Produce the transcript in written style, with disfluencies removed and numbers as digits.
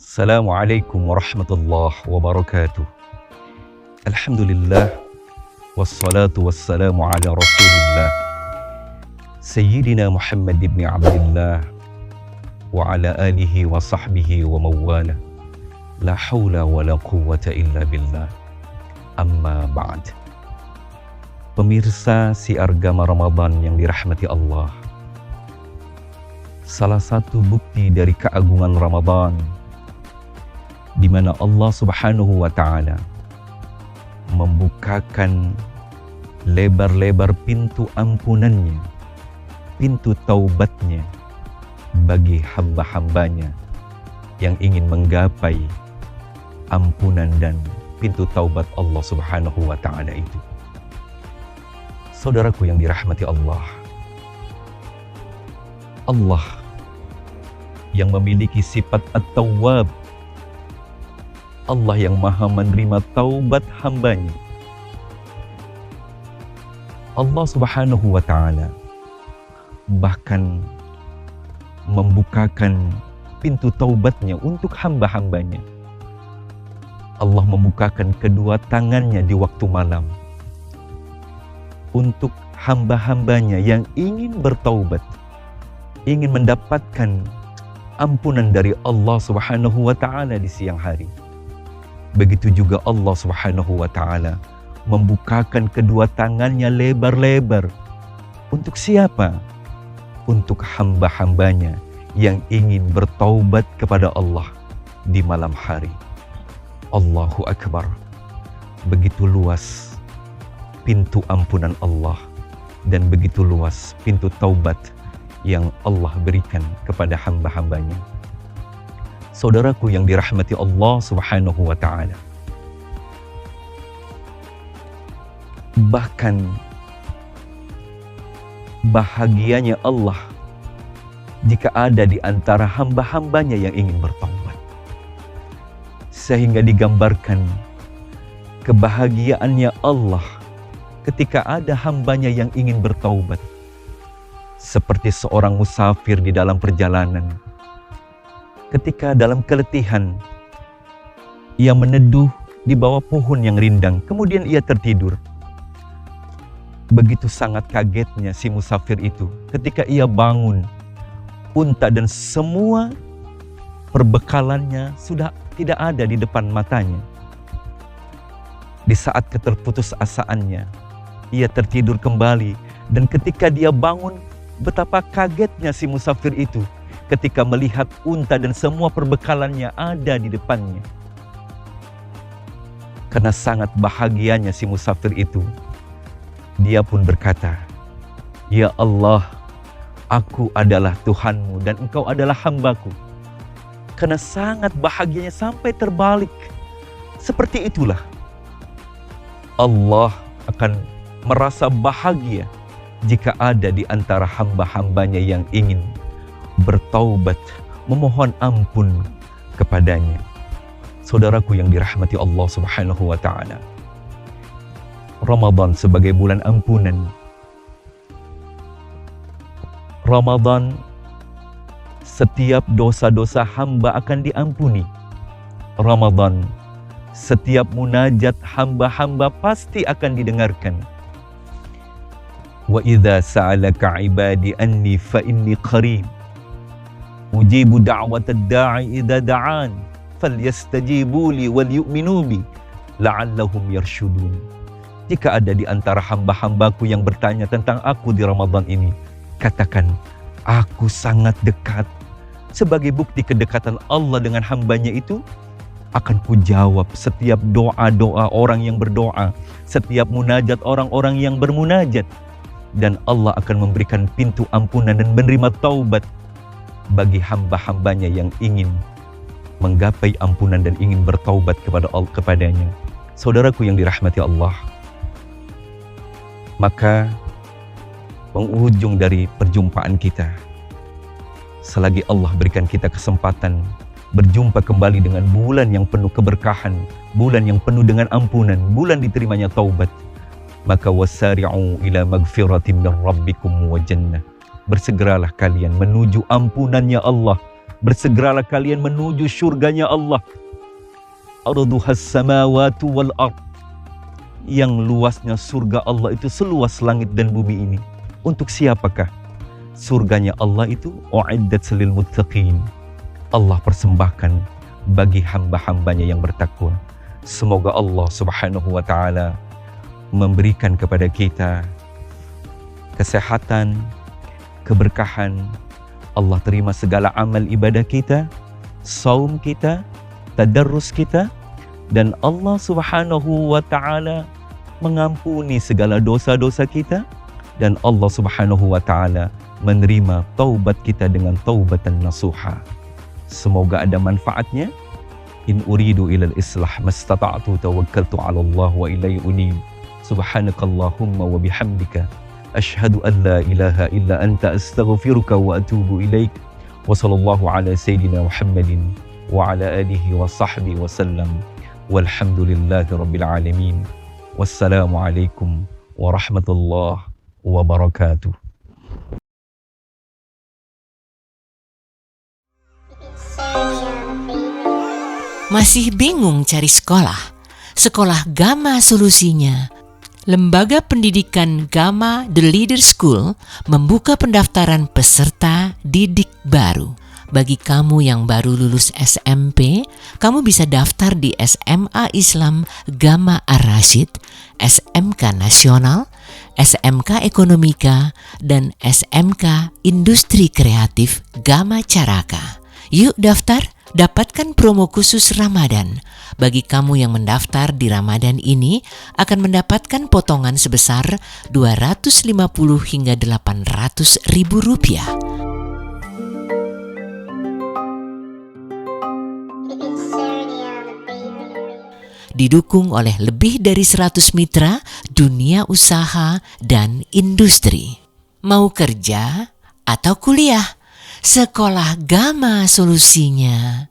Assalamualaikum warahmatullahi wabarakatuh. Alhamdulillah, wassalatu wassalamu ala rasulillah Sayyidina Muhammad ibn Abdullah wa ala alihi wa sahbihi wa mawala. La hawla wa la quwwata illa billah. Amma ba'd. Pemirsa siar Gama Ramadan yang dirahmati Allah, salah satu bukti dari keagungan Ramadan di mana Allah Subhanahu wa Ta'ala membukakan lebar-lebar pintu ampunannya, pintu taubatnya bagi hamba-hambanya yang ingin menggapai ampunan dan pintu taubat Allah Subhanahu wa Ta'ala itu. Saudaraku yang dirahmati Allah, Allah yang memiliki sifat At-Tawwab, Allah yang maha menerima taubat hambanya. Allah Subhanahu wa Ta'ala bahkan membukakan pintu taubatnya untuk hamba-hambanya. Allah membukakan kedua tangannya di waktu malam untuk hamba-hambanya yang ingin bertaubat, ingin mendapatkan ampunan dari Allah Subhanahu wa Ta'ala di siang hari. Begitu juga Allah Subhanahu wa Ta'ala membukakan kedua tangannya lebar-lebar. Untuk siapa? Untuk hamba-hambanya yang ingin bertaubat kepada Allah di malam hari. Allahu Akbar. Begitu luas pintu ampunan Allah dan begitu luas pintu taubat yang Allah berikan kepada hamba-hambanya. Saudaraku yang dirahmati Allah Subhanahu wa Ta'ala, bahkan bahagianya Allah jika ada di antara hamba-hambanya yang ingin bertaubat, sehingga digambarkan kebahagiaannya Allah ketika ada hambanya yang ingin bertaubat, seperti seorang musafir di dalam perjalanan. Ketika dalam keletihan, ia meneduh di bawah pohon yang rindang, kemudian ia tertidur. Begitu sangat kagetnya si musafir itu ketika ia bangun, unta dan semua perbekalannya sudah tidak ada di depan matanya. Di saat keterputusasaannya, ia tertidur kembali, dan ketika dia bangun, betapa kagetnya si musafir itu ketika melihat unta dan semua perbekalannya ada di depannya. Karena sangat bahagianya si musafir itu, dia pun berkata, "Ya Allah, aku adalah Tuhanmu dan Engkau adalah hambaku." Karena sangat bahagianya sampai terbalik. Seperti itulah Allah akan merasa bahagia jika ada di antara hamba-hambanya yang ingin bertaubat, memohon ampun kepadanya. Saudaraku yang dirahmati Allah Subhanahu wa Ta'ala, Ramadan sebagai bulan ampunan. Ramadan, setiap dosa-dosa hamba akan diampuni. Ramadan, setiap munajat hamba-hamba pasti akan didengarkan. Wa idza sa'alaka 'ibadi anni fa inni qarib ujibu da'watad da'i idza da'an falyastajibu li wal yu'minu bi la'allahum yarshudun. Jika ada di antara hamba-hambaku yang bertanya tentang aku di Ramadan ini, katakan, aku sangat dekat. Sebagai bukti kedekatan Allah dengan hambanya itu, akan kujawab setiap doa-doa orang yang berdoa, setiap munajat orang-orang yang bermunajat, dan Allah akan memberikan pintu ampunan dan menerima taubat bagi hamba-hambanya yang ingin menggapai ampunan dan ingin bertaubat kepadanya. Saudaraku yang dirahmati Allah, maka penghujung dari perjumpaan kita, selagi Allah berikan kita kesempatan berjumpa kembali dengan bulan yang penuh keberkahan, bulan yang penuh dengan ampunan, bulan diterimanya taubat, maka wasari'u ila magfiratin min rabbikum wa jannah. Bersegeralah kalian menuju ampunannya Allah Bersegeralah kalian menuju syurganya Allah. Arduhas samawatu wal ard. Yang luasnya surga Allah itu seluas langit dan bumi ini. Untuk siapakah? Surganya Allah itu u'iddat lil muttaqin. Allah persembahkan bagi hamba-hambanya yang bertakwa. Semoga Allah Subhanahu wa ta'ala memberikan kepada kita kesehatan, keberkahan. Allah terima segala amal ibadah kita, saum kita, tadarrus kita, dan Allah Subhanahu wa ta'ala mengampuni segala dosa-dosa kita, dan Allah Subhanahu wa ta'ala menerima taubat kita dengan taubatan nasuha. Semoga ada manfaatnya. In uridu ilal islah mastata'tu tawakkaltu 'ala Allah wa ilayhi unib. Subhanakallahumma wa bihamdika asyhadu an la ilaha illa anta astaghfiruka wa atubu ilaik. Wa sallallahu ala sayyidina Muhammadin wa ala alihi wa sahbihi wa sallam. Walhamdulillahi rabbil alamin. Wassalamu alaikum warahmatullahi wabarakatuh. Masih bingung cari sekolah? Sekolah Gama solusinya. Lembaga Pendidikan Gama The Leader School membuka pendaftaran peserta didik baru. Bagi kamu yang baru lulus SMP, kamu bisa daftar di SMA Islam Gama Ar-Rasyid, SMK Nasional, SMK Ekonomika, dan SMK Industri Kreatif Gama Caraka. Yuk daftar! Dapatkan promo khusus Ramadan. Bagi kamu yang mendaftar di Ramadan ini akan mendapatkan potongan sebesar 250 hingga 800 ribu rupiah. Didukung oleh lebih dari 100 mitra dunia usaha dan industri. Mau kerja atau kuliah? Sekolah Gama solusinya.